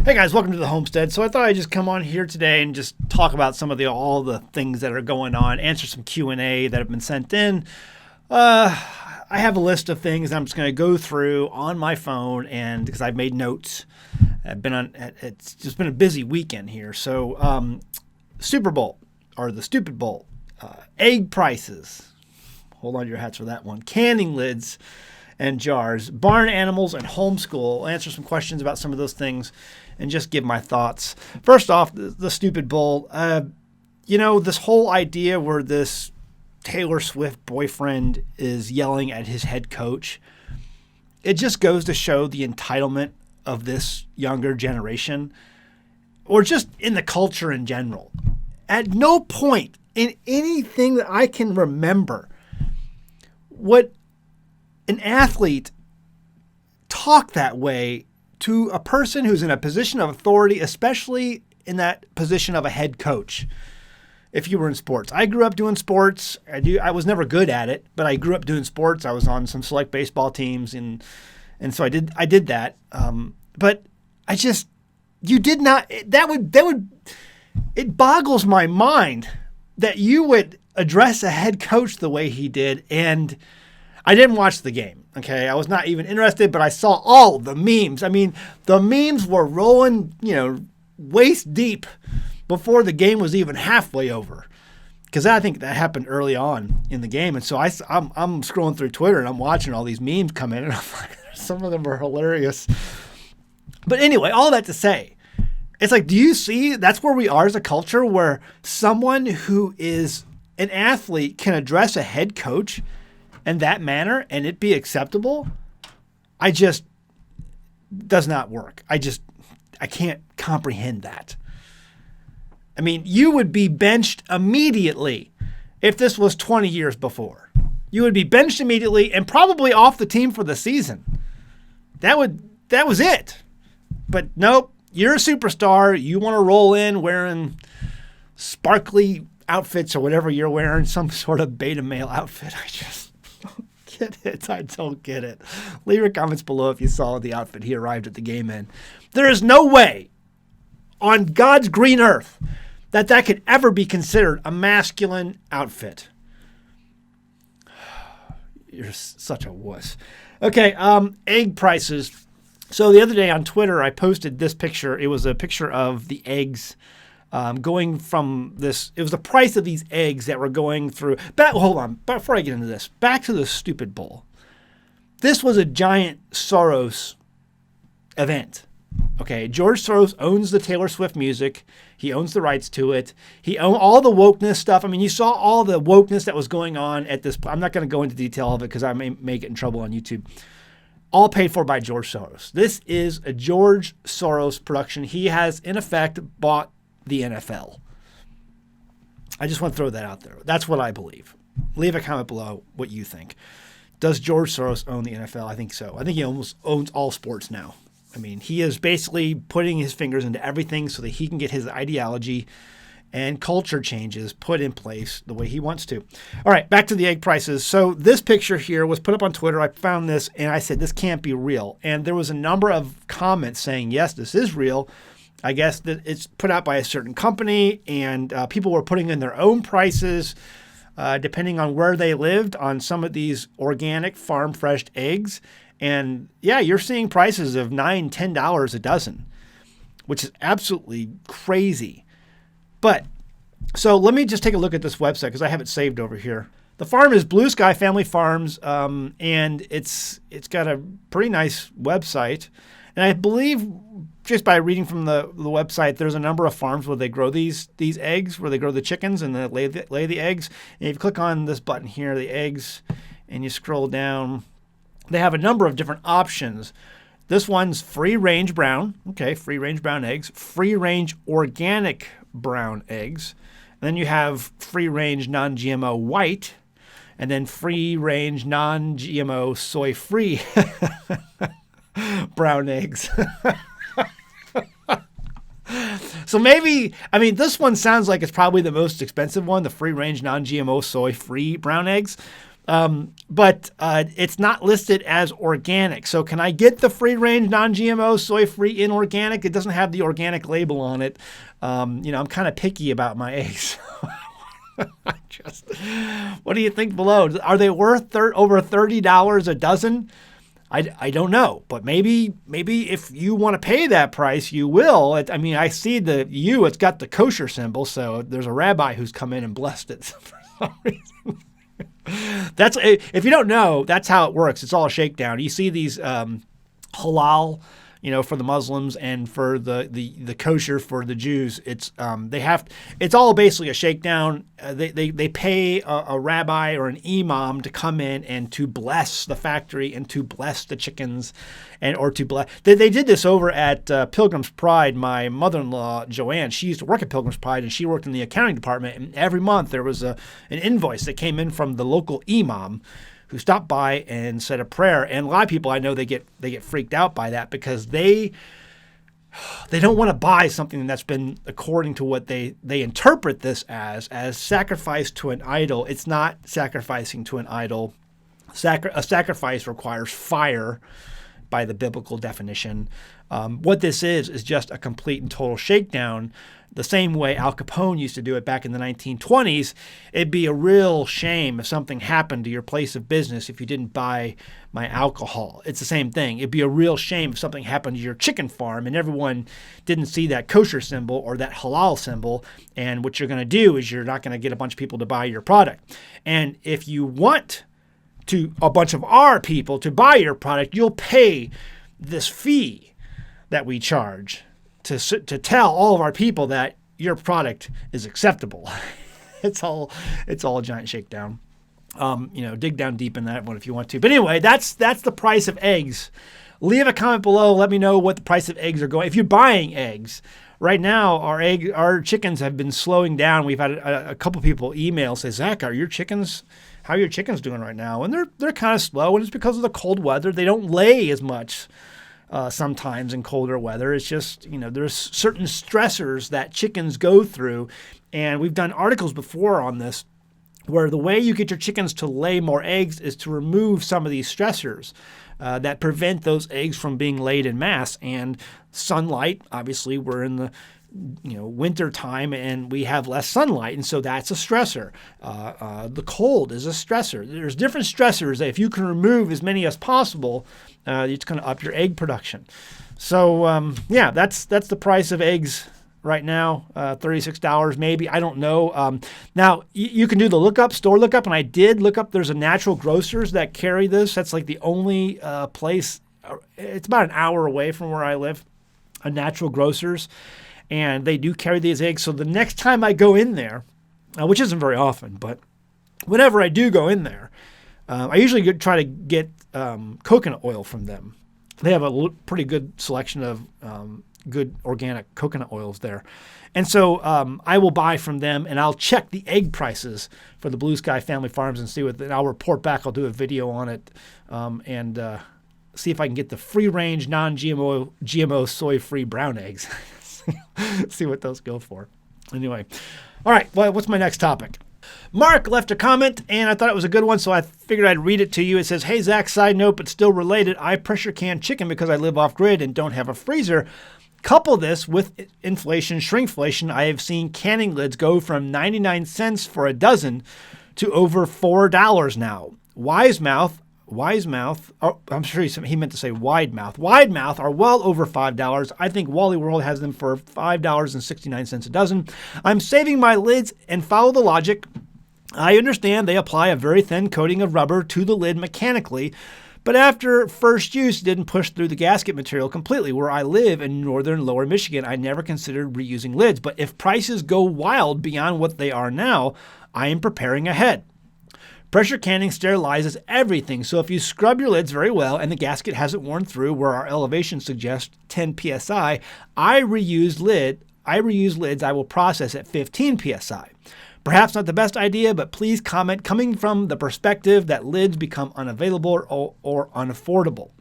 Hey guys, welcome to the Homestead. So I thought I'd just come on here today and just talk about some of all the things that are going on, answer some Q&A that have been sent in. I have a list of things I'm just going to go through on my phone, and because I've made notes. It's just been a busy weekend here. So Super Bowl, or the Stupid Bowl, egg prices. Hold on to your hats for that one. Canning lids and jars, barn animals, and homeschool. I'll answer some questions about some of those things and just give my thoughts. First off, the Stupid Bowl. This whole idea where this Taylor Swift boyfriend is yelling at his head coach, it just goes to show the entitlement of this younger generation, or just in the culture in general. At no point in anything that I can remember would an athlete talk that way to a person who's in a position of authority, especially in that position of a head coach. If you were in sports, I grew up doing sports. I was never good at it, but I grew up doing sports. I was on some select baseball teams, and so I did that. But you did not. It boggles my mind that you would address a head coach the way he did. And I didn't watch the game. Okay, I was not even interested, but I saw all the memes. I mean, the memes were rolling, waist deep before the game was even halfway over. Because I think that happened early on in the game. And so I'm scrolling through Twitter and I'm watching all these memes come in, and I'm like, some of them are hilarious. But anyway, all that to say, it's like, do you see that's where we are as a culture, where someone who is an athlete can address a head coach in that manner and it be acceptable? Does not work. I can't comprehend that. I mean, you would be benched immediately if this was 20 years before. You would be benched immediately and probably off the team for the season. That was it. But nope, you're a superstar. You want to roll in wearing sparkly outfits or whatever you're wearing, some sort of beta male outfit. I just don't get it. I don't get it. Leave your comments below if you saw the outfit he arrived at the game in. There is no way on God's green earth that could ever be considered a masculine outfit. You're such a wuss. Okay, egg prices. So the other day on Twitter, I posted this picture. It was a picture of the eggs going from this. It was the price of these eggs that were going through. Hold on. Before I get into this, back to the Stupid Bowl. This was a giant Soros event. Okay, George Soros owns the Taylor Swift music. He owns the rights to it. He owns all the wokeness stuff. I mean, you saw all the wokeness that was going on at this. I'm not going to go into detail of it because I may get in trouble on YouTube. All paid for by George Soros. This is a George Soros production. He has, in effect, bought the NFL. I just want to throw that out there. That's what I believe. Leave a comment below what you think. Does George Soros own the NFL? I think so. I think he almost owns all sports now. I mean, he is basically putting his fingers into everything so that he can get his ideology and culture changes put in place the way he wants to. All right, back to the egg prices. So this picture here was put up on Twitter. I found this and I said, this can't be real. And there was a number of comments saying, yes, this is real. I guess that it's put out by a certain company, and people were putting in their own prices depending on where they lived on some of these organic farm fresh eggs. And yeah, you're seeing prices of $9, $10 a dozen, which is absolutely crazy. But so let me just take a look at this website because I have it saved over here. The farm is Blue Sky Family Farms, and it's got a pretty nice website. And I believe just by reading from the website, there's a number of farms where they grow these eggs, where they grow the chickens and they lay the eggs. And if you click on this button here, the eggs, and you scroll down, they have a number of different options. This one's free-range brown. Okay, free-range brown eggs. Free-range organic brown eggs. And then you have free-range non-GMO white. And then free-range non-GMO soy-free brown eggs. So maybe, I mean, this one sounds like it's probably the most expensive one, the free-range non-GMO soy-free brown eggs. But it's not listed as organic. So can I get the free-range, non-GMO, soy-free inorganic? It doesn't have the organic label on it. I'm kind of picky about my eggs. What do you think below? Are they worth over $30 a dozen? I don't know, but maybe if you want to pay that price, you will. I see it's got the kosher symbol, so there's a rabbi who's come in and blessed it for some reason. If you don't know, that's how it works. It's all a shakedown. You see these halal, for the Muslims, and for the kosher for the Jews. It's all basically a shakedown. They pay a rabbi or an imam to come in and to bless the factory and to bless the chickens, or to bless. They did this over at Pilgrim's Pride. My mother-in-law Joanne, she used to work at Pilgrim's Pride, and she worked in the accounting department. And every month there was an invoice that came in from the local imam, who stopped by and said a prayer. And a lot of people I know, they get freaked out by that, because they don't want to buy something that's been, according to what they interpret this as sacrifice to an idol. It's not sacrificing to an idol. A sacrifice requires fire by the biblical definition. What this is just a complete and total shakedown. The same way Al Capone used to do it back in the 1920s. It'd be a real shame if something happened to your place of business if you didn't buy my alcohol. It's the same thing. It'd be a real shame if something happened to your chicken farm and everyone didn't see that kosher symbol or that halal symbol. And what you're going to do is you're not going to get a bunch of people to buy your product. And if you want a bunch of our people to buy your product, you'll pay this fee that we charge to tell all of our people that your product is acceptable. It's all a giant shakedown. Dig down deep in that one if you want to. But anyway, that's the price of eggs. Leave a comment below. Let me know what the price of eggs are going. If you're buying eggs right now, our chickens have been slowing down. We've had a couple people email, say, Zach, how are your chickens doing right now? And they're kind of slow, and it's because of the cold weather. They don't lay as much. Sometimes in colder weather. It's just, there's certain stressors that chickens go through. And we've done articles before on this, where the way you get your chickens to lay more eggs is to remove some of these stressors that prevent those eggs from being laid in mass. And sunlight, obviously, we're in the winter time and we have less sunlight, and so that's a stressor. The cold is a stressor. There's different stressors that if you can remove as many as possible, it's going to up your egg production. So that's the price of eggs right now, $36 maybe. I don't know. Now you can do the store lookup, and I did look up. There's a natural grocers that carry this. That's like the only place. It's about an hour away from where I live. A natural grocers. And they do carry these eggs. So the next time I go in there, which isn't very often, but whenever I do go in there, I usually try to get coconut oil from them. They have a pretty good selection of good organic coconut oils there. And so I will buy from them, and I'll check the egg prices for the Blue Sky Family Farms and see what. And I'll report back. I'll do a video on it and see if I can get the free-range, non-GMO, soy-free brown eggs. See what those go for. Anyway. All right. Well, what's my next topic? Mark left a comment, and I thought it was a good one, so I figured I'd read it to you. It says, hey, Zach, side note, but still related. I pressure can chicken because I live off-grid and don't have a freezer. Couple this with inflation, shrinkflation. I have seen canning lids go from 99 cents for a dozen to over $4 now. Wise mouth, oh, I'm sure he meant to say wide mouth. Wide mouth are well over $5. I think Wally World has them for $5.69 a dozen. I'm saving my lids and follow the logic. I understand they apply a very thin coating of rubber to the lid mechanically, but after first use, it didn't push through the gasket material completely. Where I live in northern lower Michigan, I never considered reusing lids, but if prices go wild beyond what they are now, I am preparing ahead. Pressure canning sterilizes everything, so if you scrub your lids very well and the gasket hasn't worn through where our elevation suggests 10 psi, I reuse lids I will process at 15 psi. Perhaps not the best idea, but please comment coming from the perspective that lids become unavailable or unaffordable.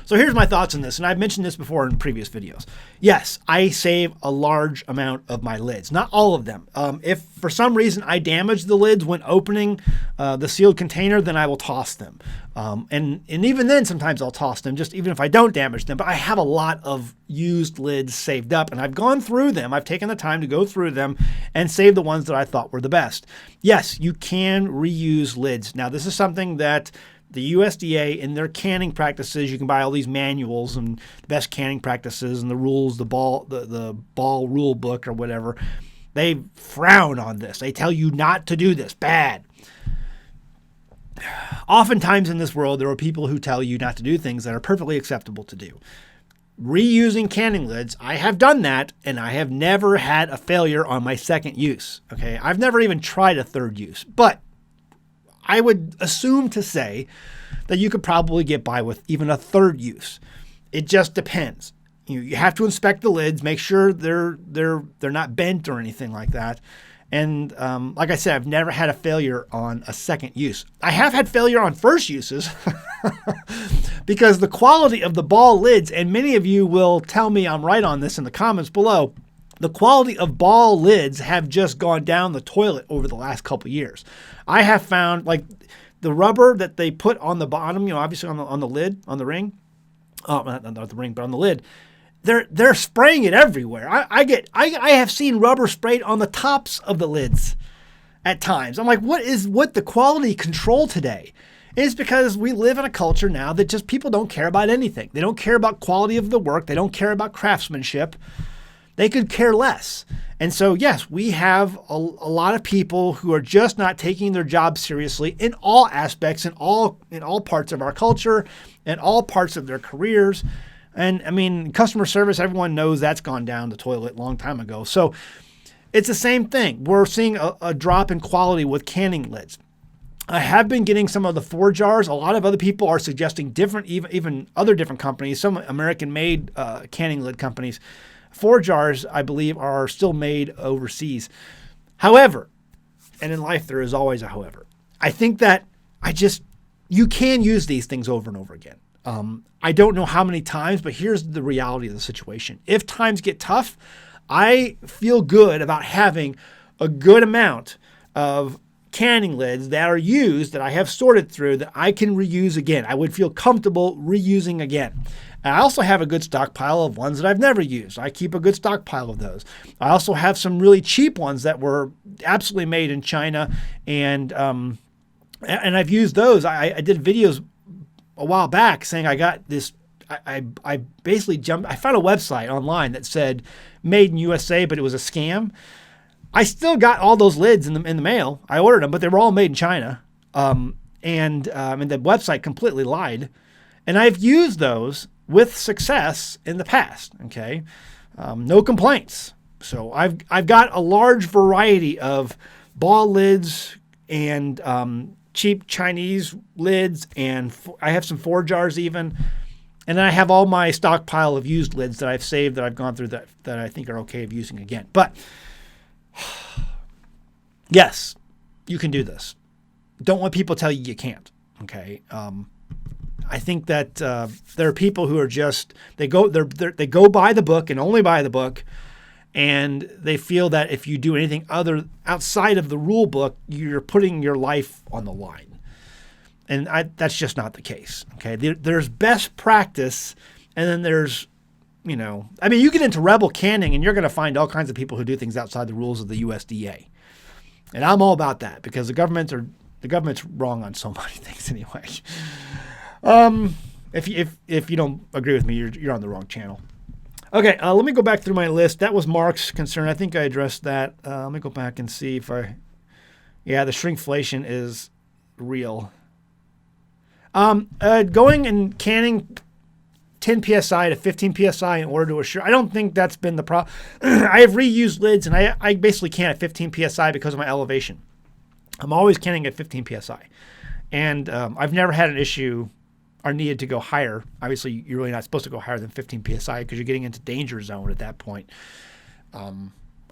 So here's my thoughts on this, and I've mentioned this before in previous videos. Yes, I save a large amount of my lids, not all of them. If for some reason I damage the lids when opening the sealed container, then I will toss them. And even then, sometimes I'll toss them, just even if I don't damage them. But I have a lot of used lids saved up, and I've gone through them. I've taken the time to go through them and save the ones that I thought were the best. Yes, you can reuse lids. Now, this is something that the USDA, in their canning practices, you can buy all these manuals and the best canning practices and the rules, the ball rule book or whatever. They frown on this. They tell you not to do this. Bad. Oftentimes in this world, there are people who tell you not to do things that are perfectly acceptable to do. Reusing canning lids, I have done that, and I have never had a failure on my second use. Okay, I've never even tried a third use, but I would assume to say that you could probably get by with even a third use. It just depends. You have to inspect the lids, make sure they're not bent or anything like that. And like I said, I've never had a failure on a second use. I have had failure on first uses because the quality of the ball lids, and many of you will tell me I'm right on this in the comments below, the quality of ball lids have just gone down the toilet over the last couple of years. I have found, like, the rubber that they put on the bottom, obviously on the lid, on the ring, not the ring, but on the lid, they're spraying it everywhere. I have seen rubber sprayed on the tops of the lids at times. I'm like, what the quality control today? It's because we live in a culture now that just people don't care about anything. They don't care about quality of the work. They don't care about craftsmanship. They could care less. And so, yes, we have a lot of people who are just not taking their job seriously in all aspects, in all parts of our culture, and all parts of their careers. And I mean, customer service, everyone knows that's gone down the toilet a long time ago. So it's the same thing. We're seeing a drop in quality with canning lids. I have been getting some of the 4 jars. A lot of other people are suggesting different, even other different companies, some American-made canning lid companies. 4 jars, I believe, are still made overseas. However, and in life there is always a however, I think that you can use these things over and over again. I don't know how many times, but here's the reality of the situation. If times get tough, I feel good about having a good amount of canning lids that are used, that I have sorted through, that I can reuse again. I would feel comfortable reusing again. And I also have a good stockpile of ones that I've never used. I keep a good stockpile of those. I also have some really cheap ones that were absolutely made in China, and I've used those. I did videos a while back saying I got this. I basically jumped. I found a website online that said "Made in USA," but it was a scam. I still got all those lids in the mail. I ordered them, but they were all made in China, and the website completely lied. And I've used those with success in the past. Okay, no complaints. So I've got a large variety of ball lids and cheap Chinese lids, and I have some 4 jars even. And then I have all my stockpile of used lids that I've saved, that I've gone through, that I think are okay of using again. But yes, you can do this. Don't let people tell you can't. Okay. I think that there are people who are just they go by the book and only by the book, and they feel that if you do anything other outside of the rule book, you're putting your life on the line. And that's just not the case. Okay, there's best practice, and then there's, you get into rebel canning, and you're going to find all kinds of people who do things outside the rules of the USDA, and I'm all about that because the government's wrong on so many things anyway. If you don't agree with me, you're on the wrong channel. Okay, let me go back through my list. That was Mark's concern. I think I addressed that. Let me go back and see if the shrinkflation is real. Going and canning 10 psi to 15 psi in order to assure, I don't think that's been the problem. I have reused lids, and I basically can at 15 psi because of my elevation. I'm always canning at 15 psi, and I've never had an issue or needed to go higher. Obviously, you're really not supposed to go higher than 15 psi because you're getting into danger zone at that point.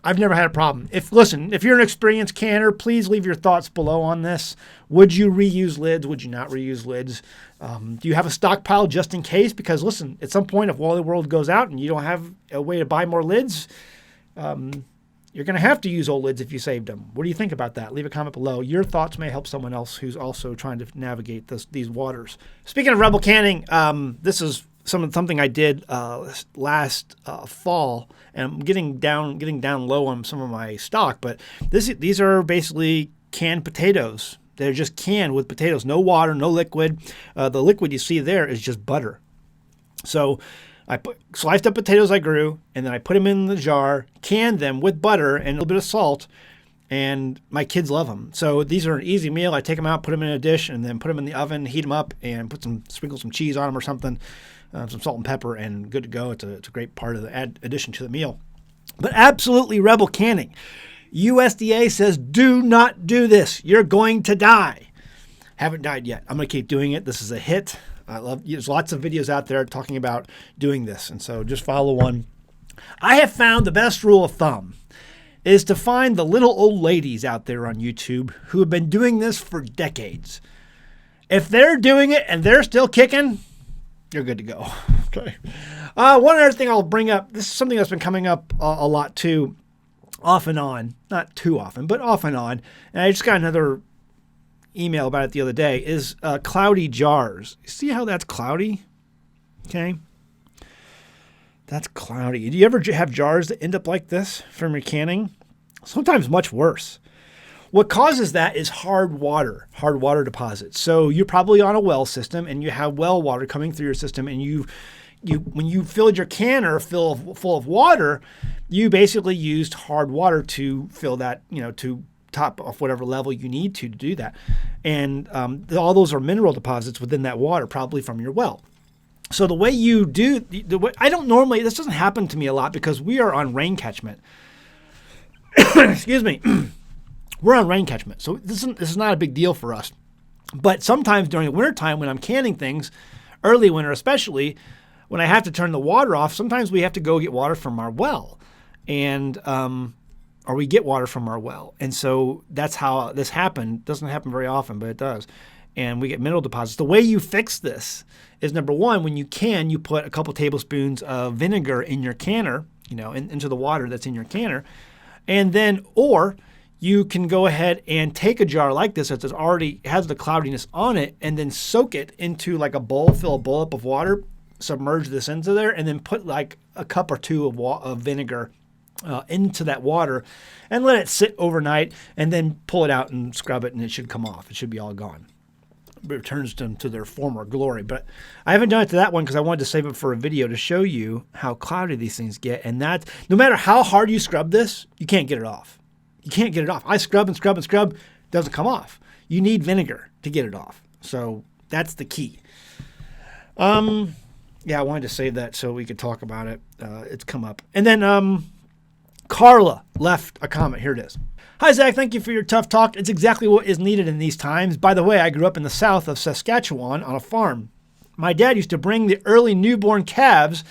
I've never had a problem. If you're an experienced canner, please leave your thoughts below on this. Would you reuse lids? Would you not reuse lids? Do you have a stockpile just in case? Because listen, at some point, if Wally World goes out and you don't have a way to buy more lids, you're going to have to use old lids if you saved them. What do you think about that? Leave a comment below. Your thoughts may help someone else who's also trying to navigate these waters. Speaking of Rebel canning, this is something I did last fall, and I'm getting down low on some of my stock. But these are basically canned potatoes. They're just canned with potatoes, no water, no liquid. The liquid you see there is just butter. So I sliced up potatoes I grew, and then I put them in the jar, canned them with butter and a little bit of salt, and my kids love them. So these are an easy meal. I take them out, put them in a dish, and then put them in the oven, heat them up, and sprinkle some cheese on them or something, some salt and pepper, and good to go. It's a great part of the addition to the meal. But absolutely Rebel canning. USDA says do not do this. You're going to die. Haven't died yet. I'm going to keep doing it. This is a hit. There's lots of videos out there talking about doing this, and so just follow one. I have found the best rule of thumb is to find the little old ladies out there on YouTube who have been doing this for decades. If they're doing it and they're still kicking, you're good to go. Okay. One other thing I'll bring up, this is something that's been coming up a lot too, off and on. Not too often, but off and on. And I just got another email about it the other day, is cloudy jars. See how that's cloudy? Okay. That's cloudy. Do you ever have jars that end up like this from your canning? Sometimes much worse. What causes that is hard water deposits. So you're probably on a well system and you have well water coming through your system, and when you filled your canner full of water, you basically used hard water to fill that, to top off whatever level you need to do that. And all those are mineral deposits within that water, probably from your well. So the way you do, this doesn't happen to me a lot because we are on rain catchment. Excuse me. We're on rain catchment. So this is not a big deal for us. But sometimes during the wintertime when I'm canning things, early winter especially, when I have to turn the water off, sometimes we have to go get water from our well. Or we get water from our well. And so that's how this happened. Doesn't happen very often, but it does. And we get mineral deposits. The way you fix this is, number one, when you can, you put a couple tablespoons of vinegar in your canner, into the water that's in your canner. And then, or you can go ahead and take a jar like this that already has the cloudiness on it, and then soak it into like a bowl, fill a bowl up of water, submerge this into there, and then put like a cup or two of vinegar into that water and let it sit overnight, and then pull it out and scrub it, and it should come off. It should be all gone. It returns them to their former glory. But I haven't done it to that one because I wanted to save it for a video to show you how cloudy these things get. And that, no matter how hard you scrub this, you can't get it off. You can't get it off. I scrub and scrub and scrub. It doesn't come off. You need vinegar to get it off. So that's the key. Yeah, I wanted to save that so we could talk about it. It's come up. And then Carla left a comment. Here it is. Hi, Zach. Thank you for your tough talk. It's exactly what is needed in these times. By the way, I grew up in the south of Saskatchewan on a farm. My dad used to bring the early newborn calves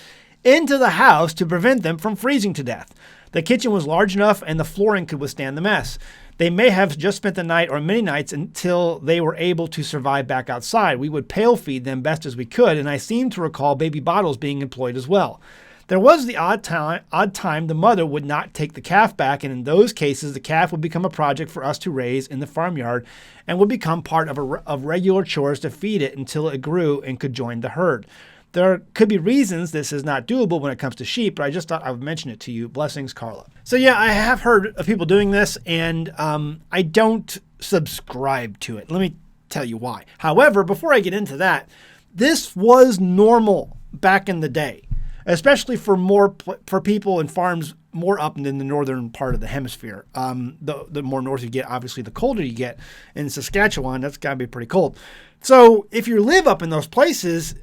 into the house to prevent them from freezing to death. The kitchen was large enough and the flooring could withstand the mess. They may have just spent the night or many nights until they were able to survive back outside. We would pail feed them best as we could, and I seem to recall baby bottles being employed as well. There was the odd time the mother would not take the calf back, and in those cases, the calf would become a project for us to raise in the farmyard and would become part of regular chores to feed it until it grew and could join the herd. There could be reasons this is not doable when it comes to sheep, but I just thought I would mention it to you. Blessings, Carla. So yeah, I have heard of people doing this, and I don't subscribe to it. Let me tell you why. However, before I get into that, this was normal back in the day, especially for people and farms more up in the northern part of the hemisphere. The more north you get, obviously, the colder you get. In Saskatchewan, that's got to be pretty cold. So if you live up in those places,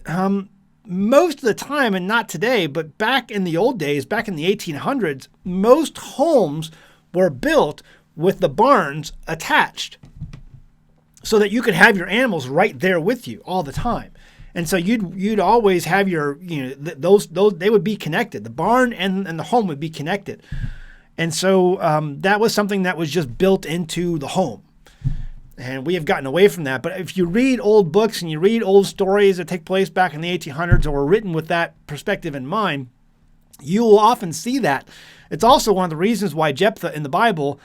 most of the time, and not today, but back in the old days, back in the 1800s, most homes were built with the barns attached so that you could have your animals right there with you all the time. And so you'd always have your, those they would be connected. The barn and the home would be connected. And so that was something that was just built into the home. And we have gotten away from that. But if you read old books and you read old stories that take place back in the 1800s or were written with that perspective in mind, you will often see that. It's also one of the reasons why Jephthah in the Bible,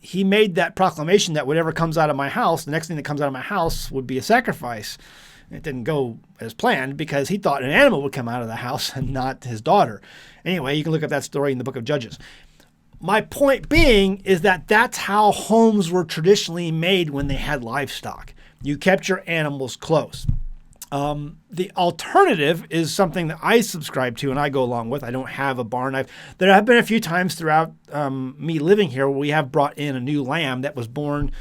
he made that proclamation that whatever comes out of my house, the next thing that comes out of my house would be a sacrifice. It didn't go as planned because he thought an animal would come out of the house and not his daughter. Anyway, you can look up that story in the book of Judges. My point being is that that's how homes were traditionally made when they had livestock. You kept your animals close. The alternative is something that I subscribe to and I go along with. I don't have a barn. There have been a few times throughout me living here where we have brought in a new lamb that was born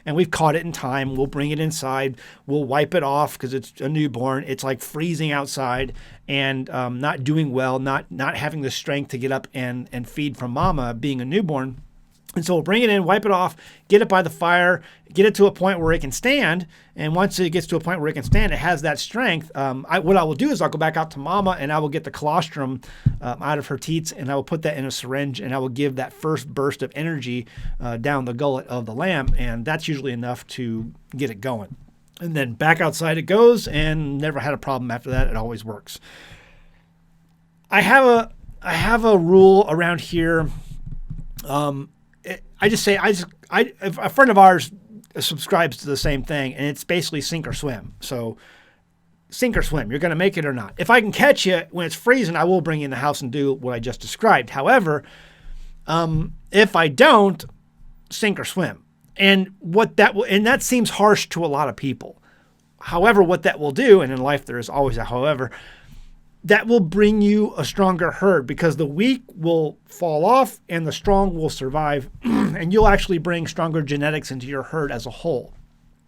and we've caught it in time. We'll bring it inside. We'll wipe it off because it's a newborn. It's like freezing outside and not doing well, not having the strength to get up and feed from mama being a newborn. And so we'll bring it in, wipe it off, get it by the fire, get it to a point where it can stand. And once it gets to a point where it can stand, it has that strength. What I will do is I'll go back out to mama and I will get the colostrum out of her teats and I will put that in a syringe and I will give that first burst of energy down the gullet of the lamb. And that's usually enough to get it going. And then back outside it goes and never had a problem after that. It always works. I have a rule around here. If a friend of ours subscribes to the same thing, and it's basically sink or swim. So sink or swim, you're going to make it or not. If I can catch you when it's freezing, I will bring you in the house and do what I just described. However, if I don't, sink or swim. And that seems harsh to a lot of people. However, what that will do, and in life there is always a however, that will bring you a stronger herd because the weak will fall off and the strong will survive. And you'll actually bring stronger genetics into your herd as a whole.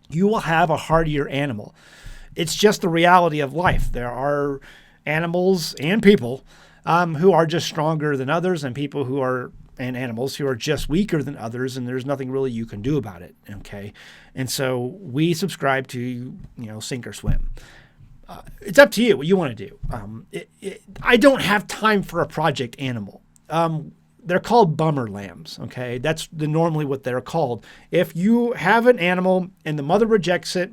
You will have a hardier animal. It's just the reality of life. There are animals and people who are just stronger than others and animals who are just weaker than others. And there's nothing really you can do about it. Okay. And so we subscribe to, sink or swim. It's up to you what you want to do. I don't have time for a project animal. They're called bummer lambs, okay? That's normally what they're called. If you have an animal and the mother rejects it,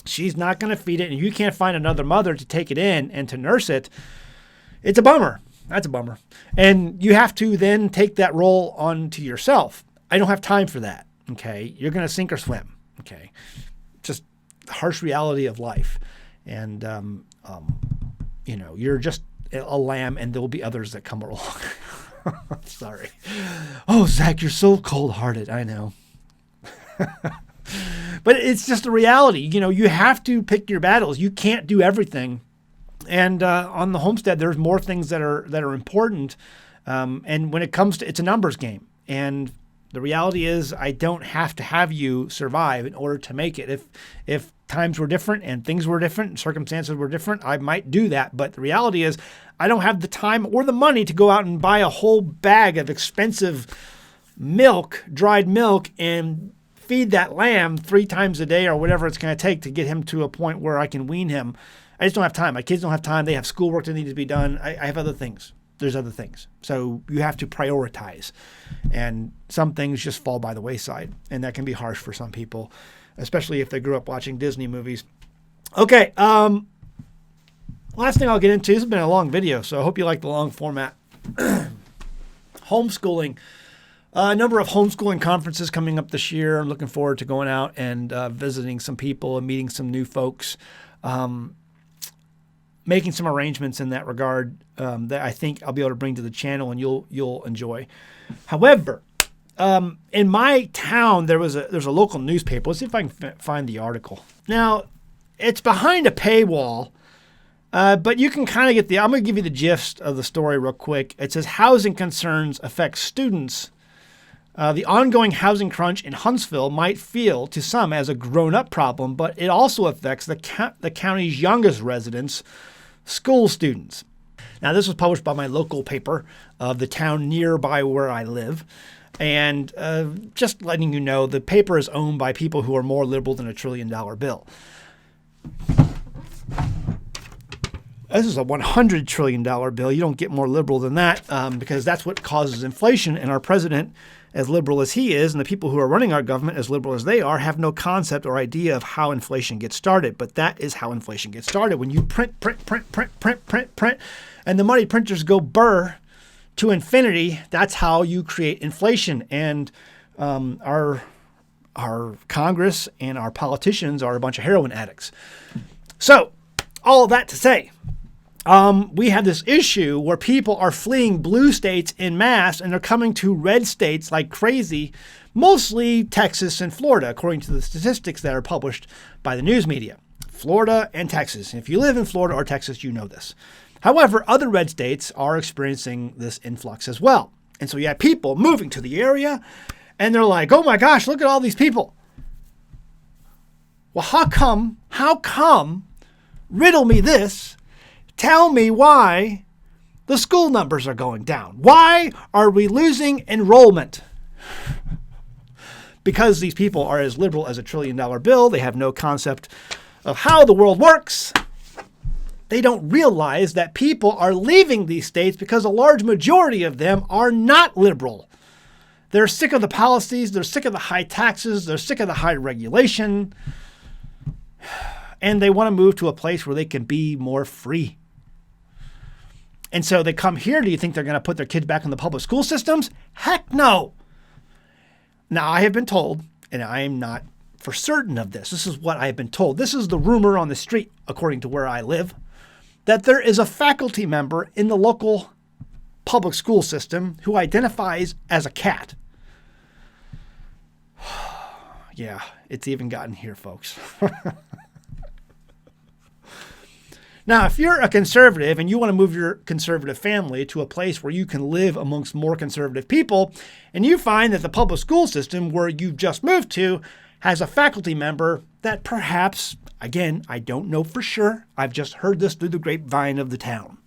she's not going to feed it, and you can't find another mother to take it in and to nurse it, it's a bummer. That's a bummer. And you have to then take that role onto yourself. I don't have time for that, okay? You're going to sink or swim, okay? Just the harsh reality of life. And, you're just a lamb and there'll be others that come along. Sorry. Oh, Zach, you're so cold-hearted. I know. But it's just a reality. You have to pick your battles. You can't do everything. And on the homestead, there's more things that are important. And when it comes to, it's a numbers game. And the reality is I don't have to have you survive in order to make it. If times were different and things were different and circumstances were different, I might do that. But the reality is I don't have the time or the money to go out and buy a whole bag of expensive milk, dried milk, and feed that lamb 3 times a day or whatever it's going to take to get him to a point where I can wean him. I just don't have time. My kids don't have time. They have schoolwork that needs to be done. I have other things. There's other things. So you have to prioritize. And some things just fall by the wayside. And that can be harsh for some people, especially if they grew up watching Disney movies. Okay. Last thing I'll get into, this has been a long video, so I hope you like the long format. Homeschooling. A number of homeschooling conferences coming up this year. I'm looking forward to going out and visiting some people and meeting some new folks. Making some arrangements in that regard that I think I'll be able to bring to the channel and you'll enjoy. However, in my town there's a local newspaper. Let's see if I can find the article. Now, it's behind a paywall, but you can kind of get I'm going to give you the gist of the story real quick. It says housing concerns affect students. The ongoing housing crunch in Huntsville might feel to some as a grown-up problem, but it also affects the county's youngest residents, school students. Now, this was published by my local paper of the town nearby where I live. And just letting you know, the paper is owned by people who are more liberal than $1 trillion bill. This is a $100 trillion bill. You don't get more liberal than that because that's what causes inflation. And our president, as liberal as he is, and the people who are running our government, as liberal as they are, have no concept or idea of how inflation gets started. But that is how inflation gets started. When you print, and the money printers go burr to infinity, that's how you create inflation. And our Congress and our politicians are a bunch of heroin addicts. So all of that to say, we have this issue where people are fleeing blue states en masse and they're coming to red states like crazy, mostly Texas and Florida, according to the statistics that are published by the news media. Florida and Texas. If you live in Florida or Texas, you know this. However, other red states are experiencing this influx as well. And so you have people moving to the area and they're like, oh my gosh, look at all these people. Well, how come, riddle me this, tell me why the school numbers are going down. Why are we losing enrollment? Because these people are as liberal as $1 trillion bill. They have no concept of how the world works. They don't realize that people are leaving these states because a large majority of them are not liberal. They're sick of the policies. They're sick of the high taxes. They're sick of the high regulation. And they want to move to a place where they can be more free. And so they come here. Do you think they're going to put their kids back in the public school systems? Heck no. Now, I have been told, and I am not for certain of this. This is what I have been told. This is the rumor on the street, according to where I live, that there is a faculty member in the local public school system who identifies as a cat. Yeah, it's even gotten here, folks. Now, if you're a conservative and you want to move your conservative family to a place where you can live amongst more conservative people, and you find that the public school system where you just moved to has a faculty member that perhaps, again, I don't know for sure, I've just heard this through the grapevine of the town,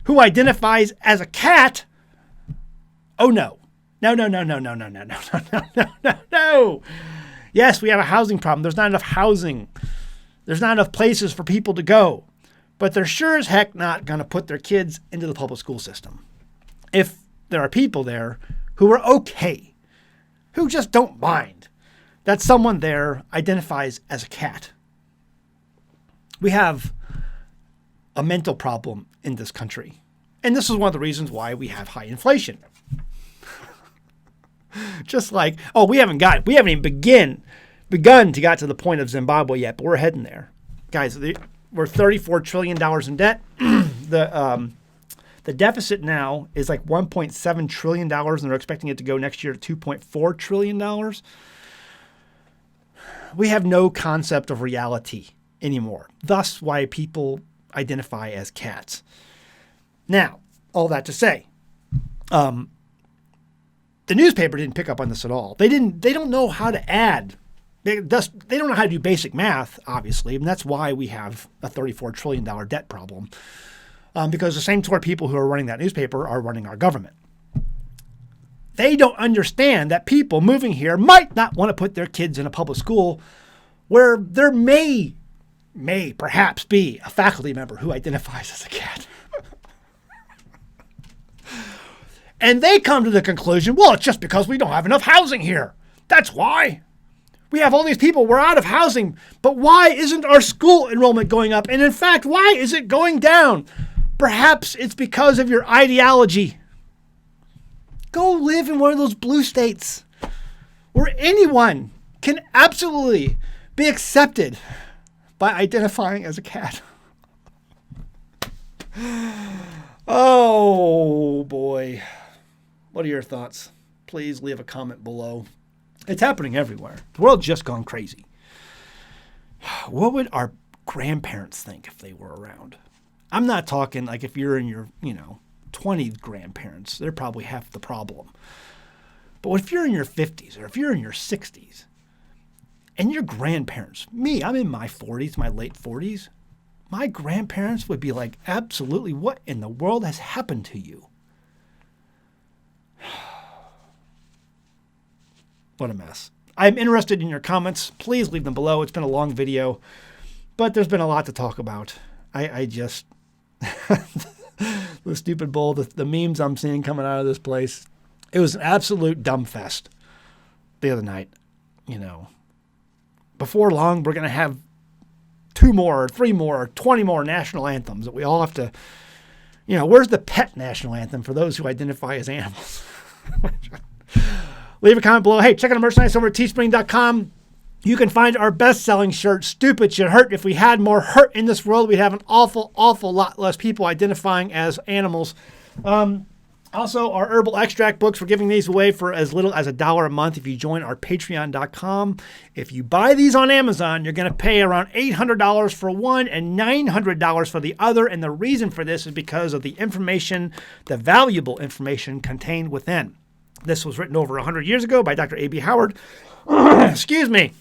who identifies as a cat, oh no. No. Yes, we have a housing problem. There's not enough housing. There's not enough places for people to go. But they're sure as heck not going to put their kids into the public school system. If there are people there who are okay, who just don't mind that someone there identifies as a cat. We have a mental problem in this country. And this is one of the reasons why we have high inflation. Just like, we haven't even begun to get to the point of Zimbabwe yet, but we're heading there. Guys, we're $34 trillion in debt. The deficit now is like $1.7 trillion, and they're expecting it to go next year to $2.4 trillion. We have no concept of reality anymore. Thus why people identify as cats. Now, all that to say, the newspaper didn't pick up on this at all. They don't know how to add. They don't know how to do basic math, obviously, and that's why we have a $34 trillion debt problem. Because the same sort of people who are running that newspaper are running our government. They don't understand that people moving here might not want to put their kids in a public school where there may perhaps be a faculty member who identifies as a cat. And they come to the conclusion, well, it's just because we don't have enough housing here. That's why. We have all these people, we're out of housing. But why isn't our school enrollment going up? And in fact, why is it going down? Perhaps it's because of your ideology. Go live in one of those blue states where anyone can absolutely be accepted by identifying as a cat. Oh, boy. What are your thoughts? Please leave a comment below. It's happening everywhere. The world's just gone crazy. What would our grandparents think if they were around? I'm not talking like if you're in your, 20 grandparents. They're probably half the problem. But what if you're in your 50s or if you're in your 60s and your grandparents, I'm in my 40s, my late 40s. My grandparents would be like, absolutely, what in the world has happened to you? What a mess. I'm interested in your comments. Please leave them below. It's been a long video, but there's been a lot to talk about. I just, the stupid bull, the memes I'm seeing coming out of this place, it was an absolute dumb fest the other night. You know, before long, we're going to have 2 more, or 3 more, or 20 more national anthems that we all have to, you know, where's the pet national anthem for those who identify as animals? Leave a comment below. Hey, check out our merchandise over at teespring.com. You can find our best-selling shirt, Stupid Should Hurt. If we had more hurt in this world, we'd have an awful, awful lot less people identifying as animals. Also, our herbal extract books, we're giving these away for as little as $1 a month if you join our patreon.com. If you buy these on Amazon, you're going to pay around $800 for one and $900 for the other. And the reason for this is because of the information, the valuable information contained within. This was written over 100 years ago by Dr. A.B. Howard. Excuse me.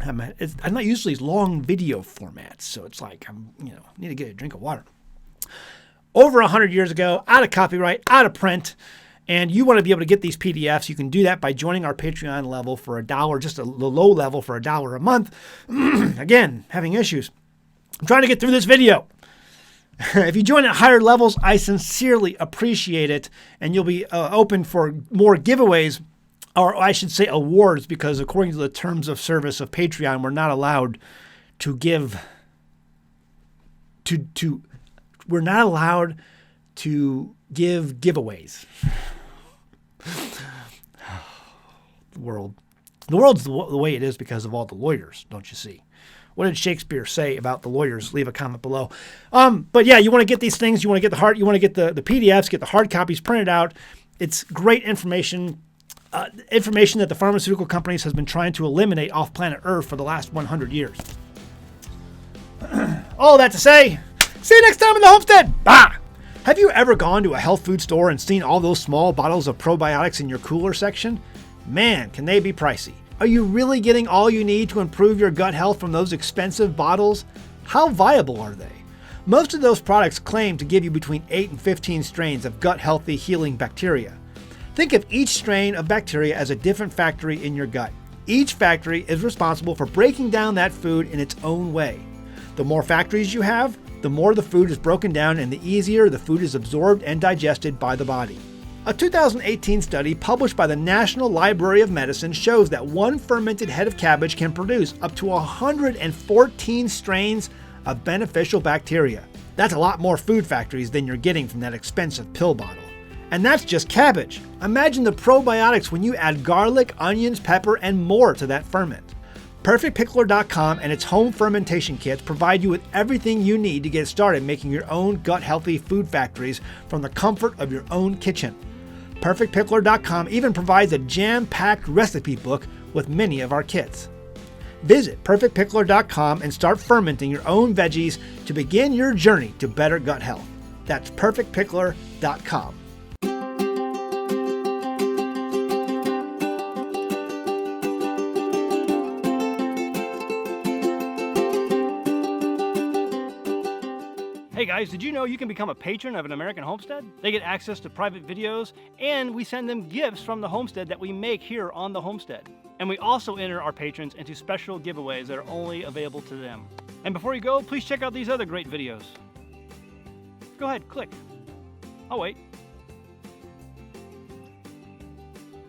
I'm not used to these long video formats, so it's like need to get a drink of water. Over 100 years ago, out of copyright, out of print, and you want to be able to get these PDFs, you can do that by joining our Patreon level for $1, just the low level for $1 a month. Again, having issues. I'm trying to get through this video. If you join at higher levels, I sincerely appreciate it, and you'll be open for more giveaways, or I should say awards, because according to the terms of service of Patreon, we're not allowed to give we're not allowed to give giveaways. The world's the way it is because of all the lawyers, don't you see? What did Shakespeare say about the lawyers? Leave a comment below. But yeah, you want to get these things. You want to get you want to get the PDFs, get the hard copies printed out. It's great information. Information that the pharmaceutical companies has been trying to eliminate off planet Earth for the last 100 years. All that to say, see you next time in the homestead. Bye. Have you ever gone to a health food store and seen all those small bottles of probiotics in your cooler section? Man, can they be pricey. Are you really getting all you need to improve your gut health from those expensive bottles? How viable are they? Most of those products claim to give you between 8 and 15 strains of gut-healthy healing bacteria. Think of each strain of bacteria as a different factory in your gut. Each factory is responsible for breaking down that food in its own way. The more factories you have, the more the food is broken down and the easier the food is absorbed and digested by the body. A 2018 study published by the National Library of Medicine shows that one fermented head of cabbage can produce up to 114 strains of beneficial bacteria. That's a lot more food factories than you're getting from that expensive pill bottle. And that's just cabbage. Imagine the probiotics when you add garlic, onions, pepper, and more to that ferment. PerfectPickler.com and its home fermentation kits provide you with everything you need to get started making your own gut-healthy food factories from the comfort of your own kitchen. PerfectPickler.com even provides a jam-packed recipe book with many of our kits. Visit PerfectPickler.com and start fermenting your own veggies to begin your journey to better gut health. That's PerfectPickler.com. Hey guys, did you know you can become a patron of an American Homestead? They get access to private videos, and we send them gifts from the homestead that we make here on the homestead. And we also enter our patrons into special giveaways that are only available to them. And before you go, please check out these other great videos. Go ahead, click. I'll wait.